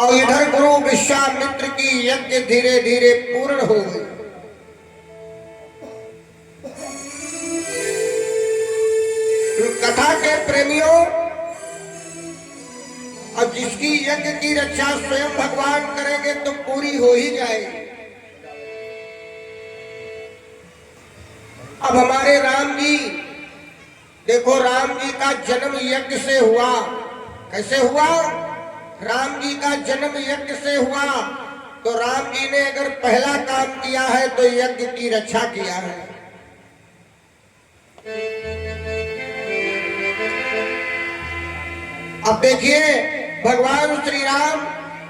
और इधर गुरु विश्वामित्र की यज्ञ धीरे धीरे पूर्ण हो गई। कथा के प्रेमियों, अब जिसकी यज्ञ की रक्षा स्वयं भगवान करेंगे तो पूरी हो ही जाएगी। अब हमारे राम जी देखो, राम जी का जन्म यज्ञ से हुआ। कैसे हुआ? राम जी का जन्म यज्ञ से हुआ। तो राम जी ने अगर पहला काम किया है तो यज्ञ की रक्षा किया है। अब देखिए, भगवान श्री राम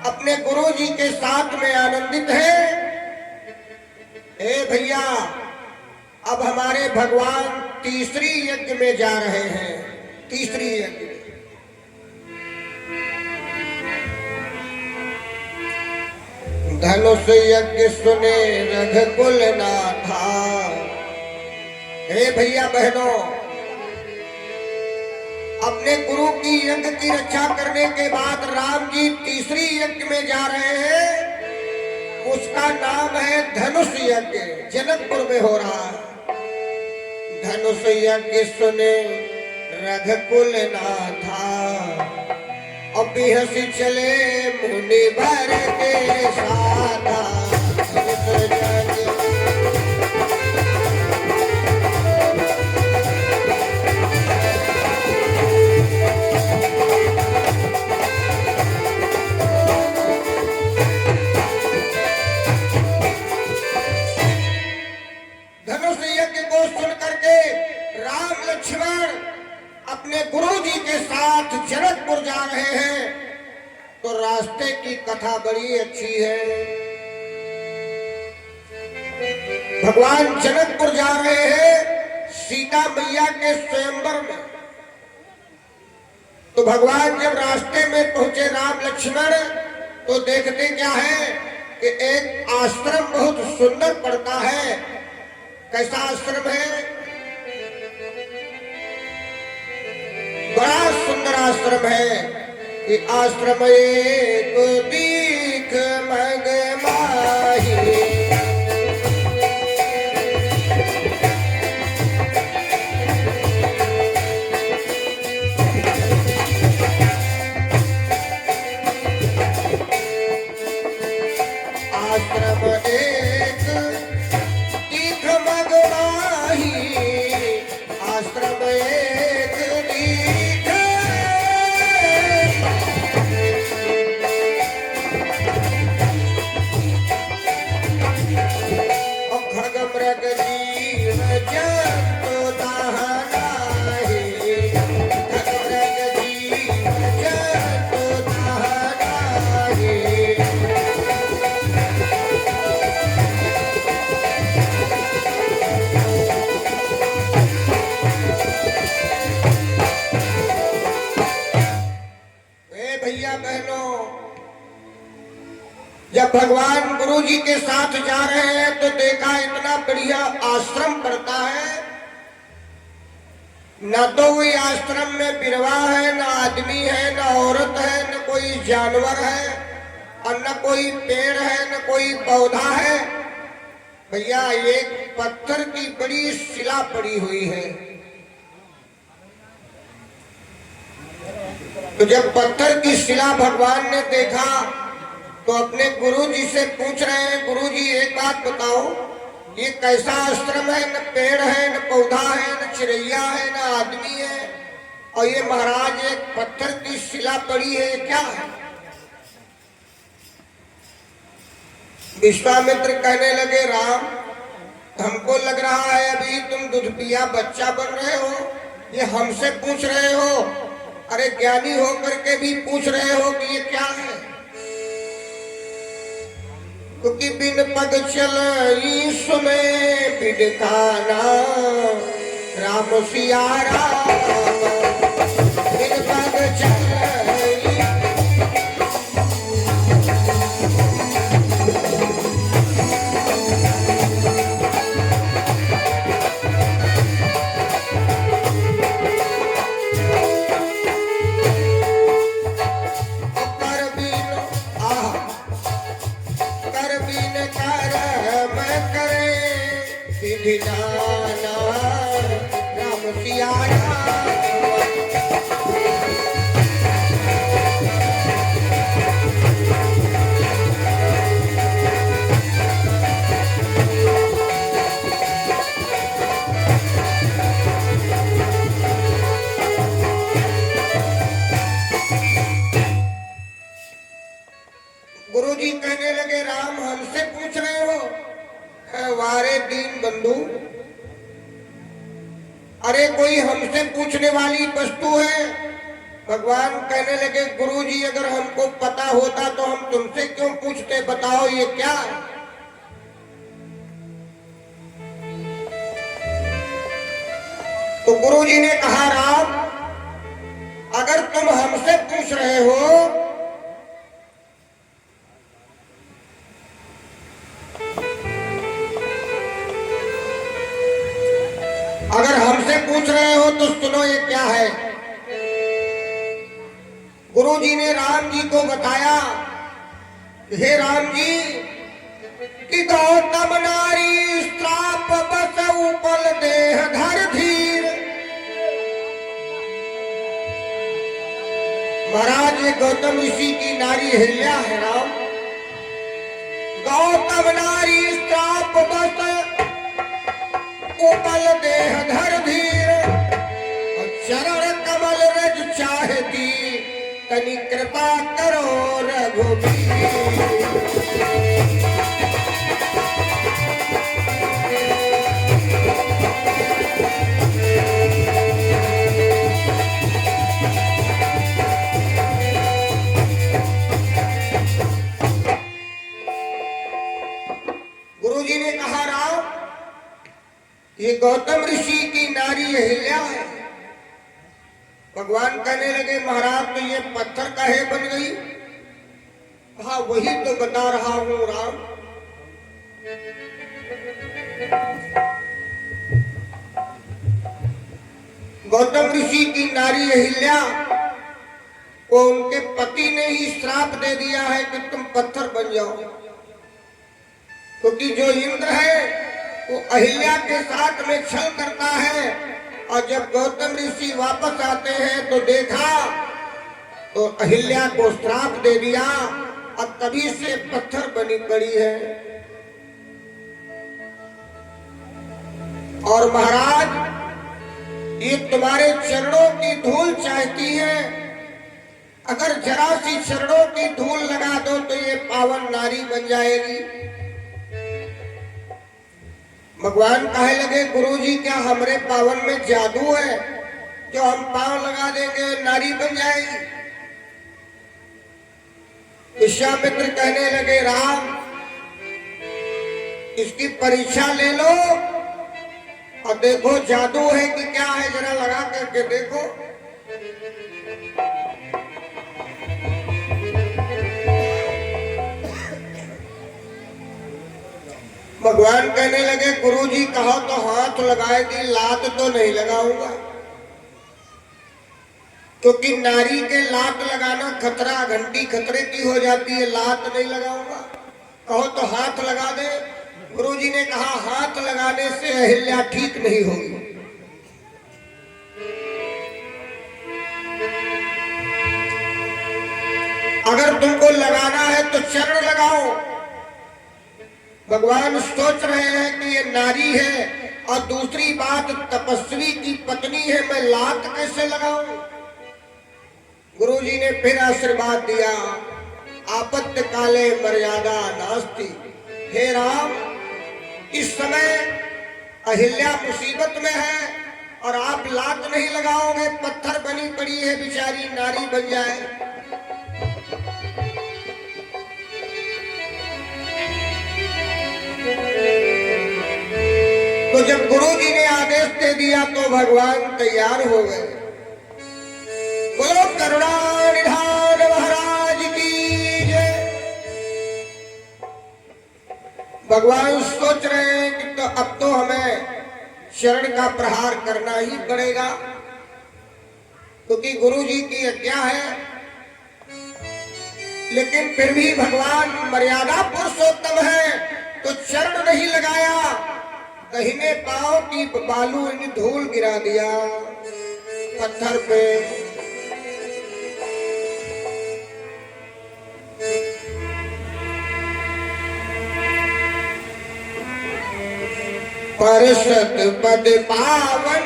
अपने गुरु जी के साथ में आनंदित है। ए भैया, अब हमारे भगवान तीसरी यज्ञ में जा रहे हैं। तीसरी यज्ञ धनुष यज्ञ सुने रघुकुल नाथा। हे भैया बहनों, अपने गुरु की यज्ञ की रक्षा करने के बाद राम जी तीसरी यज्ञ में जा रहे हैं। उसका नाम है धनुष यज्ञ। जनकपुर में हो रहा है। धनुष यज्ञ सुने रघुकुल नाथा, अब हंसी चले मुनि भर के साथा। धनुष यज्ञ को सुन करके राम लक्ष्मण अपने गुरु जी के साथ जनकपुर जा रहे हैं। तो रास्ते की कथा बड़ी अच्छी है। भगवान जनकपुर जा रहे हैं सीता मैया के स्वयंवर में। तो भगवान जब रास्ते में पहुंचे राम लक्ष्मण, तो देखते क्या है कि एक आश्रम बहुत सुंदर पड़ता है। कैसा आश्रम है? बड़ा सुंदर आश्रम है। कि आश्रम एक दीख मग माही। आश्रम एक दीख मग माही। आश्रम एक दीख खग मृग जीव जंतु दहनाहि। खग मृग जीव जंतु दहनाहि। भैया बहनों, जब भगवान गुरु जी के साथ जा रहे हैं तो देखा इतना बढ़िया आश्रम पड़ता है। न तो कोई आश्रम में बिरवा है, न आदमी है, न औरत है, न कोई जानवर है, और न कोई पेड़ है, न कोई पौधा है। भैया एक पत्थर की बड़ी शिला पड़ी हुई है। तो जब पत्थर की शिला भगवान ने देखा तो अपने गुरु जी से पूछ रहे हैं, गुरु जी एक बात बताओ, ये कैसा आश्रम है? न पेड़ है, न पौधा है, न चिड़ैया है, न आदमी है, और ये महाराज एक पत्थर की शिला पड़ी है, क्या है? विश्वामित्र कहने लगे, राम हमको लग रहा है अभी तुम दूध पिया बच्चा बन रहे हो, ये हमसे पूछ रहे हो। अरे ज्ञानी होकर के भी पूछ रहे हो कि ये क्या है? क्योंकि बिन पग चल सुने बिडकाना। राम सिया राम बिन पग चल। दीनाना राम सिया राम। गुरुजी कहने लगे राम हमसे पूछ रहे हो? वारे दीन बंधु, अरे कोई हमसे पूछने वाली वस्तु है? भगवान कहने लगे गुरुजी अगर हमको पता होता तो हम तुमसे क्यों पूछते, बताओ ये क्या है? तो गुरुजी ने कहा राम अगर तुम हमसे पूछ रहे हो अगर हमसे पूछ रहे हो तो सुनो ये क्या है। गुरुजी ने राम जी को बताया, हे राम जी कि गौतम नारी श्राप बस उपल देह धर धीर। महाराज ये गौतम ऋषि की नारी अहिल्या है राम। गौतम नारी श्राप बस उपल देह धर धीर और चरण कमल रज चाहती तनि कृपा करो रघुवीर। गुरुजी ने कहा राम ये गौतम ऋषि की नारी अहिल्या है। भगवान कहने लगे महाराज तो ये पत्थर काहे बन गई? हाँ वही तो बता रहा हूं राम। गौतम ऋषि की नारी अहिल्या को उनके पति ने ही श्राप दे दिया है कि तुम पत्थर बन जाओ, क्योंकि जो इंद्र है वो अहिल्या के साथ में छल करता है। और जब गौतम ऋषि वापस आते हैं तो देखा तो अहिल्या को श्राप दे दिया और तभी से पत्थर बनी पड़ी है। और महाराज ये तुम्हारे चरणों की धूल चाहती है, अगर जरा सी चरणों की धूल लगा दो तो ये पावन नारी बन जाएगी। भगवान कहने लगे गुरुजी क्या हमरे पावन में जादू है जो हम पांव लगा देंगे नारी बन जाएगी? विश्वामित्र कहने लगे राम इसकी परीक्षा ले लो और देखो जादू है कि क्या है, जरा लगा करके देखो। भगवान कहने लगे गुरुजी कहो तो हाथ लगाएगी, लात तो नहीं लगाऊंगा, क्योंकि नारी के लात लगाना खतरा घंटी खतरे की हो जाती है, लात नहीं लगाऊंगा। कहो तो हाथ लगा दे। गुरुजी ने कहा हाथ लगाने से अहिल्या ठीक नहीं होगी। अगर तुमको लगाना है तो चरण लगाओ। भगवान सोच रहे हैं कि ये नारी है और दूसरी बात तपस्वी की पत्नी है, मैं लात कैसे लगाऊं? गुरुजी ने फिर आशीर्वाद दिया, आपत्ति काले मर्यादा नास्ति। हे राम इस समय अहिल्या मुसीबत में है और आप लात नहीं लगाओगे, पत्थर बनी पड़ी है बेचारी, नारी बन जाए। तो जब गुरुजी ने आदेश दे दिया तो भगवान तैयार हो गए। बोलो करुणा निधान महाराज की जय। भगवान सोच रहे हैं कि तो अब तो हमें शरण का प्रहार करना ही पड़ेगा, क्योंकि गुरुजी की आज्ञा है। लेकिन फिर भी भगवान मर्यादा पुरुषोत्तम है तो चरण नहीं लगाया। दाहिने पांव की बालू इन धूल गिरा दिया पत्थर पे। परसत पद पावन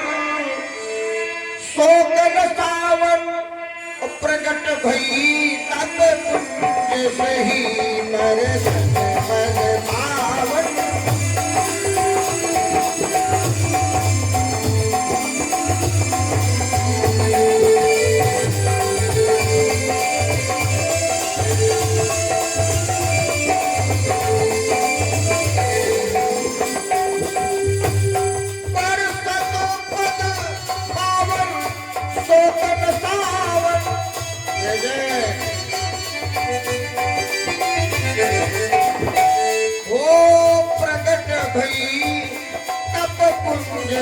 शोकन सावन प्रगट भई तब पुण्य सही। परसत पद पावन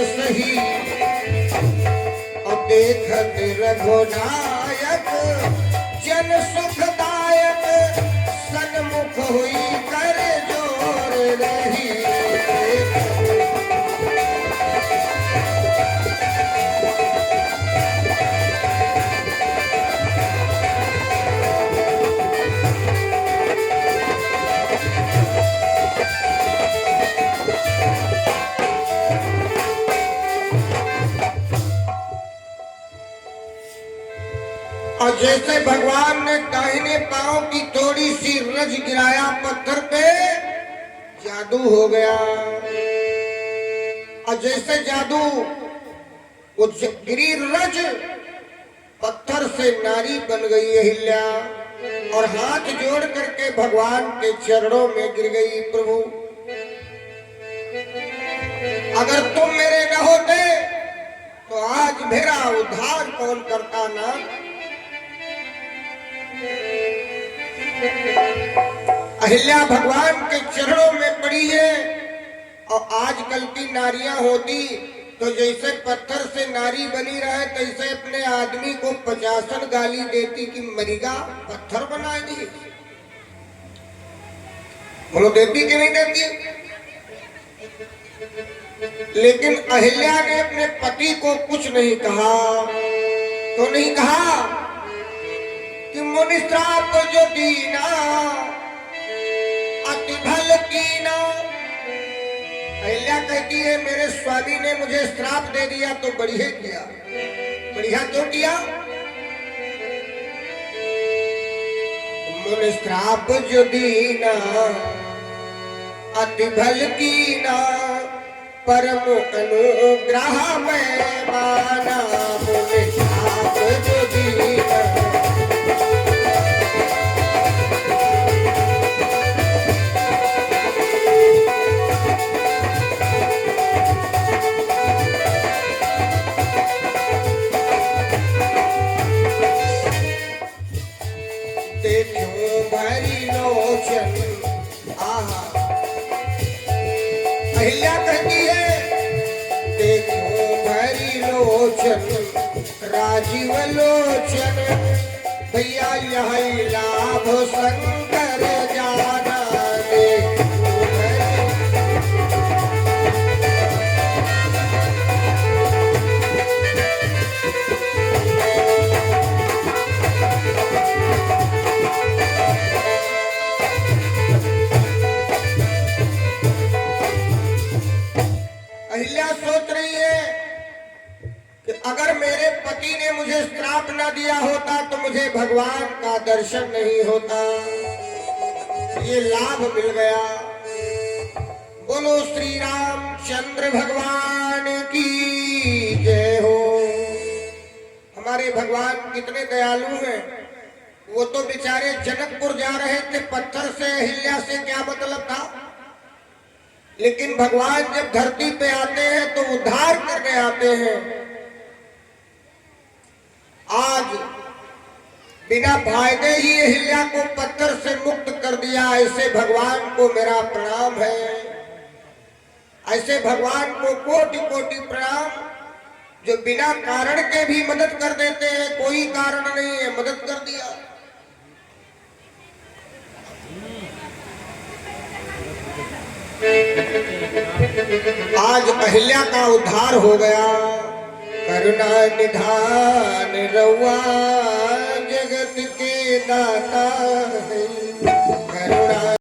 सही। और देखत रघुनायक जन सुखदायक सन्मुख हुई कर जोर रही। और जैसे भगवान ने दाहिने पांव की थोड़ी सी रज गिराया पत्थर पे, जादू हो गया। और जैसे जादू वो गिरी रज पत्थर से नारी बन गई अहिल्या और हाथ जोड़ करके भगवान के चरणों में गिर गई। प्रभु अगर तुम मेरे न होते तो आज मेरा उद्धार कौन करता ना। अहिल्या भगवान के चरणों में पड़ी है। और आजकल की नारियां होती तो जैसे पत्थर से नारी बनी रहे तैसे अपने आदमी को 50 गाली देती कि मरिगा पत्थर बना दी। बोलो देती कि नहीं देती। लेकिन अहिल्या ने अपने पति को कुछ नहीं कहा। तो नहीं कहा कि मुनि श्राप जो दीना अति भल कीना। अहिल्या कहती है मेरे स्वामी ने मुझे श्राप दे दिया तो बढ़िया किया। बढ़िया क्यों किया। मुनि श्राप जो दीना अति भल कीना परम अनुग्रह में माना। मुनि श्राप जो दीना अहिल्या कहती है देखो भरी लोचन राजीव लोचन भैया यही लाभ शंकर जाना। अहिल्या सोच रही है कि अगर मेरे पति ने मुझे श्राप न दिया होता तो मुझे भगवान का दर्शन नहीं होता। ये लाभ मिल गया। बोलो श्री रामचंद्र भगवान की जय हो। हमारे भगवान कितने दयालु हैं। वो तो बेचारे जनकपुर जा रहे थे, पत्थर से अहिल्या से क्या मतलब था। लेकिन भगवान जब धरती पे आते हैं तो उद्धार करने आते हैं। आज बिना फायदे ही अहिल्या को पत्थर से मुक्त कर दिया। ऐसे भगवान को मेरा प्रणाम है। ऐसे भगवान को कोटि कोटि प्रणाम जो बिना कारण के भी मदद कर देते हैं। कोई कारण नहीं है, मदद कर दिया। आज अहिल्या का उद्धार हो गया। करुणा निधान रउआ जगत के दाता,